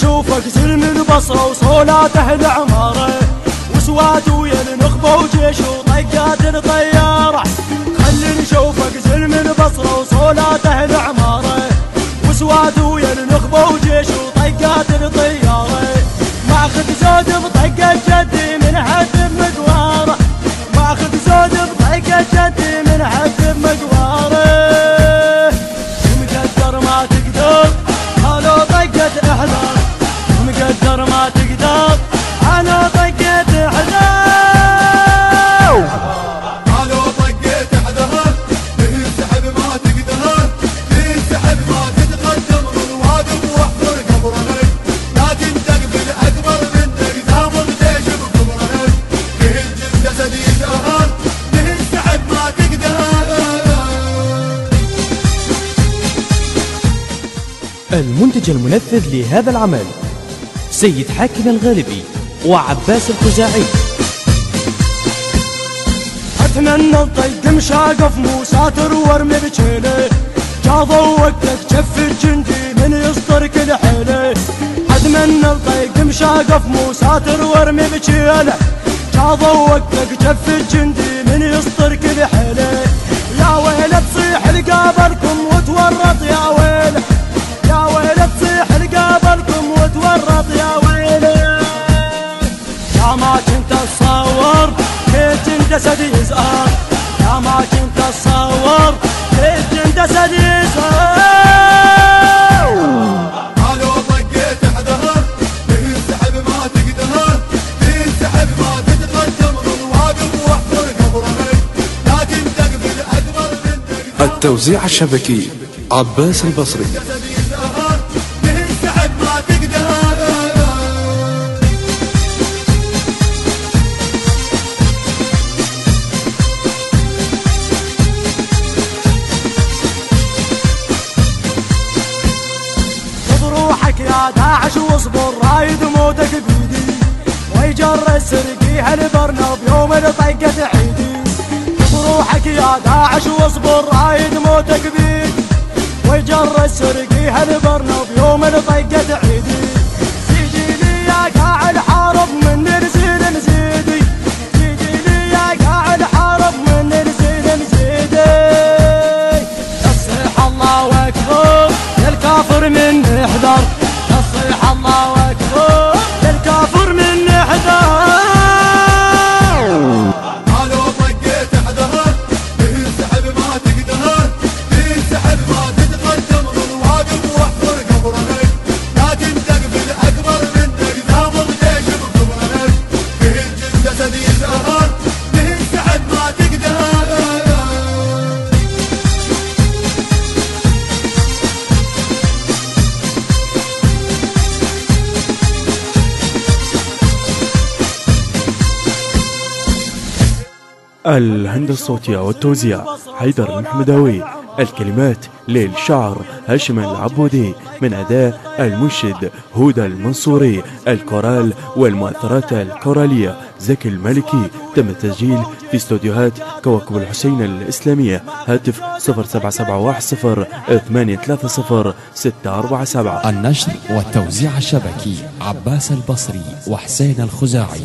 نشوفك زلم البصرة وصولاته العمارة، وسواد ويا النخبة وجيش وطقات الطيارة. خلي نشوفك زلم البصرة وصولاته العمارة، وسواد ويا النخبة وجيش وطقات الطيارة. ماخذ زود بطقة جدي من حد مقواره، ماخذ زود بطقة جدي من حد مقواره. مقدر ما تقدر هلو طقة احذر، مقدر ما تقدر هلو طقة احذر. هلو طقة احذر، تنسحب ما تقدر، تنسحب ما تتقدم بالواقف واحضر قبرك. لا تنتق بالاكبر منك زامر جيش بقبرك، تهجم جسد يزهر، تنسحب ما تقدر. المنتج المنفذ لهذا العمل سيد حاكم الغالبي وعباس الخزاعي. اتمنى الطق مشاقف مو ساتر وارمي بجيله، جاضوا وقتك جف الجندي من يسطر كل حيله. اتمنى الطق مشاقف مو ساتر وارمي بجيله، جاضوا وقتك جف الجندي من يسطر كل حيله. يا ويل تصيح لقابلكم وتورط يا ويل، يا ويل تصيح لقابلكم وتورط يا ويل. يا ما كنت اتصور كيف جسدي يزهر، يا ما كنت اتصور كيف جسدي يزهر. هلو طقة احذر، تنسحب ما تقدر، تنسحب ما تتقدم بالواقف واحضر قبرك. لا تنتق بالاكبر منك. التوزيع الشبكي عباس البصري. تنسحب ما تقدر. روحك يا داعش واصبر رايد موتك بيدي، ويجر السرقي هالبرنا بيوم الطقة عيدي. روحك يا داعش واصبر رايد موتك بيدي، ويجر السرقي هالبرنا بيوم الطقة عيدي. سيدي لي يا قاع الحارب من نزيد نزيدي، سيدي لي يا قاع الحارب من نزيد نزيدي. تصيح الله اكبر للكافر من احذر، تصيح الله اكبر للكافر من احذر. هلو طقة احذر، تنسحب ما تقدر، تنسحب ما تتقدم بالواقف واحضر قبرك. لا تنتق بالاكبر منك زامر جيش بقبرك، تهجم جسد يزهر، تنسحب ما تقدر. الهندسة الصوتية والتوزيع حيدر المحمداوي. الكلمات للشعر هاشم العبودي، من أداء المنشد هدى المنصوري. الكورال والمؤثرات الكورالية زكي المالكي. تم التسجيل في استوديوهات كواكب الحسين الإسلامية. هاتف 07710 830 647. النشر والتوزيع الشبكي عباس البصري وحسين الخزاعي.